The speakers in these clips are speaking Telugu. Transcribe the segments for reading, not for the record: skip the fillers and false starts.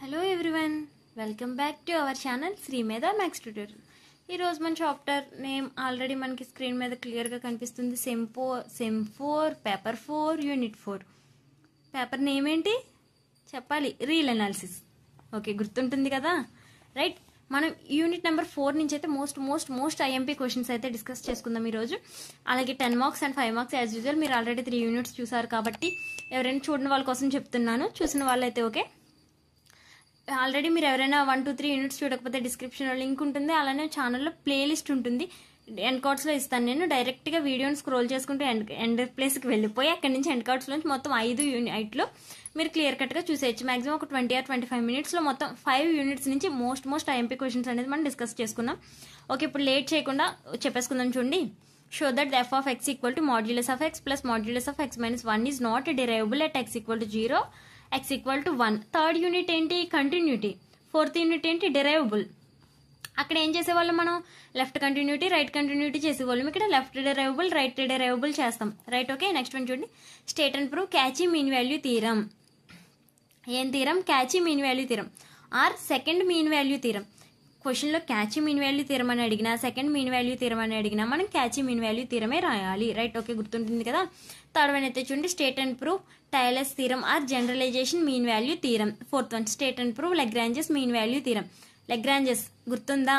Hello everyone, welcome back to our channel Sri Medha maths tutorial. ఈరోజు మన చాప్టర్ నేమ్ ఆల్రెడీ మనకి స్క్రీన్ మీద క్లియర్గా కనిపిస్తుంది. Sem 4 paper 4 unit 4. Paper name ఏంటి చెప్పాలి? Reel analysis. ఓకే, గుర్తుంటుంది కదా, రైట్. మనం యూనిట్ నెంబర్ 4 నుంచి అయితే మోస్ట్ ఐఎంపీ క్వశ్చన్స్ అయితే డిస్కస్ చేసుకుందాం ఈరోజు. అలాగే 10 marks and 5 marks as usual. మీరు ఆల్రెడీ 3 యూనిట్స్ చూసారు కాబట్టి ఎవరైనా చూడని వాళ్ళ కోసం చెప్తున్నాను. చూసిన వాళ్ళైతే ఓకే. ఆల్రెడీ మీరు ఎవరైనా 1, 2, 3 యూనిట్స్ చూడకపోతే డిస్క్రిప్షన్లో లింక్ ఉంటుంది. అలానే ఛానల్లో ప్లేలిస్ట్ ఉంటుంది, ఎండ్ కార్డ్స్లో ఇస్తాను. నేను డైరెక్ట్గా వీడియోని స్క్రోల్ చేసుకుంటూ ఎండ్ ప్లేస్కి వెళ్ళిపోయి అక్కడి నుంచి ఎండ్ కార్డ్స్లోంచి మొత్తం 5 యూనిట్లో మీరు క్లియర్ కట్గా చూసేయచ్చు. మాక్సిమం ఒక 20 or 25 మినిట్స్లో మొత్తం 5 యూనిట్స్ నుంచి మోస్ట్ ఐఎంపీ క్వశ్చన్స్ అనేది మనం డిస్కస్ చేసుకున్నాం. ఓకే, ఇప్పుడు లేట్ చేయకుండా చెప్పేసుకుందాం. చూడండి, show that f of x equal to modulus of x plus modulus of x minus 1 is not derivable at x equal to 0, x equal to 1. Third unit ఏంటి? కంటిన్యూటీ. ఫోర్త్ యూనిట్ ఏంటి? డెరైవబుల్. అక్కడ ఏం చేసేవాళ్ళం మనం? లెఫ్ట్ కంటిన్యూటీ, రైట్ కంటిన్యూటీ చేసేవాళ్ళం. ఇక్కడ లెఫ్ట్ డెరైవబుల్, రైట్ డెరైవబుల్ చేస్తాం, రైట్. ఓకే, నెక్స్ట్ వన్ చూడండి, state and prove Cauchy mean value theorem. ఏం theorem? Cauchy mean value theorem or second mean value theorem. క్వశ్చన్లో క్యాచీ మీన్ వాల్యూ థీరం అని అడిగినా, సెకండ్ మీన్ వాల్యూ థీరం అని అడిగినా మనం క్యాచీ మీన్ వాల్యూ థీరమే రాయాలి, రైట్. ఓకే, గుర్తుంటుంది కదా. థర్డ్ వన్ అయితే చూడండి, state and prove Taylor's theorem or generalisation mean value theorem. Fourth one, state and prove Lagrange's mean value theorem. Lagrange's గుర్తుందా?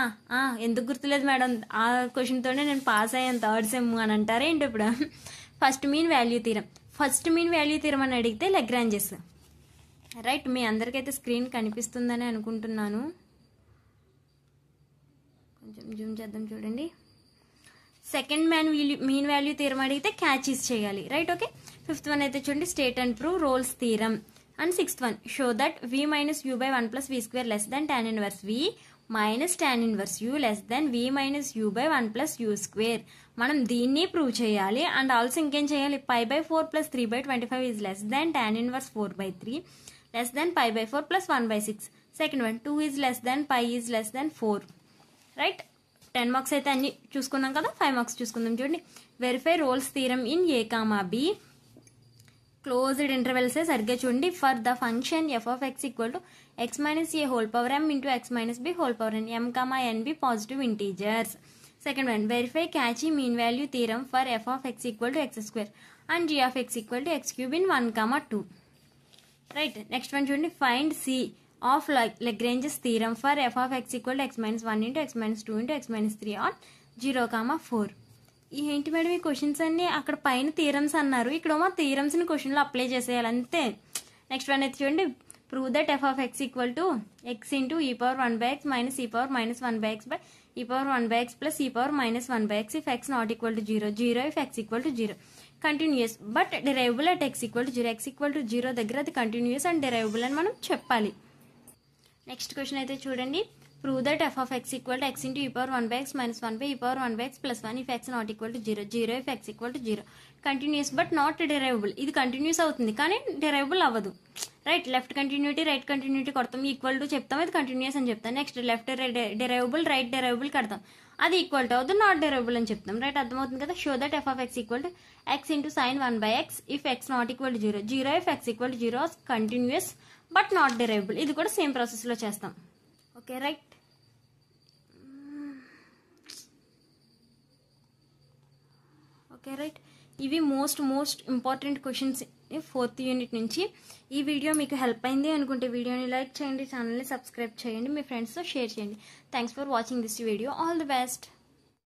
ఎందుకు గుర్తులేదు మేడం? ఆ క్వశ్చన్తోనే నేను పాస్ అయ్యాను థర్డ్ సెమ్ అని అంటారే ఏంటి ఇప్పుడు? First mean value theorem. First mean value theorem అని అడిగితే లెగ్రాంజెస్, రైట్. మీ అందరికైతే స్క్రీన్ కనిపిస్తుందని అనుకుంటున్నాను. కొంచెం జూమ్ చేద్దాం చూడండి. సెకండ్ మీన్ వాల్యూ థీరం అడిగితే క్యాచీస్ చేయాలి, రైట్. ఓకే, ఫిఫ్త్ వన్ అయితే చూడండి, state and prove roles theorem. And sixth one, show that v minus u by 1 plus v square less than tan inverse v minus tan inverse u less than v minus u by 1 plus u square. మనం దీన్ని ప్రూవ్ చేయాలి. అండ్ ఆల్సో ఇంకేం చేయాలి? pi by 4 plus 3 by 25 is less than tan inverse 4 by 3 less than pi by 4 plus 1 by 6. Second one, 2 is less than pi is less than 4, right. 10 marks అయితే అన్ని చూసుకున్నాం కదా. 5 మార్క్స్ చూసుకుందాం చూడండి. Verify roles theorem in a, b closed intervals. సరిగ్గా చూడండి. For the function f of x equal to x minus a whole power m into x minus b whole power n, m, n be positive integers. Second one, verify Cauchy mean value theorem for f of x equal to x square and g of x equal to x cube in 1, 2. Right. Next one చూడండి, find c of Lagrange's theorem for f of x equal to x minus 1 into x minus 2 into x minus 3 on 0, 4. ఏంటి మేడం ఈ క్వశ్చన్స్ అన్ని? అక్కడ పైన థీరమ్స్ అన్నారు, ఇక్కడ మా థీరమ్స్ని క్వశ్చన్లో అప్లై చేసేయాలి అంతే. నెక్స్ట్ వన్ అయితే చూడండి, prove that f of x equal to x into e power 1 by x minus e power minus 1 by x by e power 1 by x plus e power minus 1 by x if x not equal to 0, 0 if x equal to 0. Continuous but derivable at x equal to 0. x equal to 0 దగ్గర అది కంటిన్యూస్ అండ్ డెరైవబుల్ అని మనం చెప్పాలి. నెక్స్ట్ క్వశ్చన్ అయితే చూడండి, prove that f of x equal to x into e power 1 by x minus 1 by e power 1 by x plus 1 if x not equal to 0, 0 if x equal to 0. Continuous but not derivable. ఇది కంటిన్యూస్ అవుతుంది కానీ డెరైవబుల్ అవ్వదు, right. Left continuity, right continuity కొడతాం, ఈక్వల్ టు చెప్తాం, అది కంటిన్యూస్ అని చెప్తాం. Next left derivable, right derivable కడతాం, అది ఈక్వల్ టు అవుతుంది, నాట్ డెరైవబుల్ అని చెప్తాం, రైట్. అర్థమవుతుంది కదా. Show that f of x equal to x into sin 1 by x if x not equal to 0, 0 if x equal to 0 continuous but not derivable. ఇది కూడా సేమ్ ప్రాసెస్లో చేస్తాం. Okay, right. Okay, right. ఇవి most important questions 4th unit నుంచి. ఈ వీడియో మీకు హెల్ప్ అయింది అనుకుంటే వీడియోని లైక్ చేయండి, ఛానల్ని సబ్స్క్రైబ్ చేయండి, మీ ఫ్రెండ్స్తో షేర్ చేయండి. Thanks for watching this video. All the best.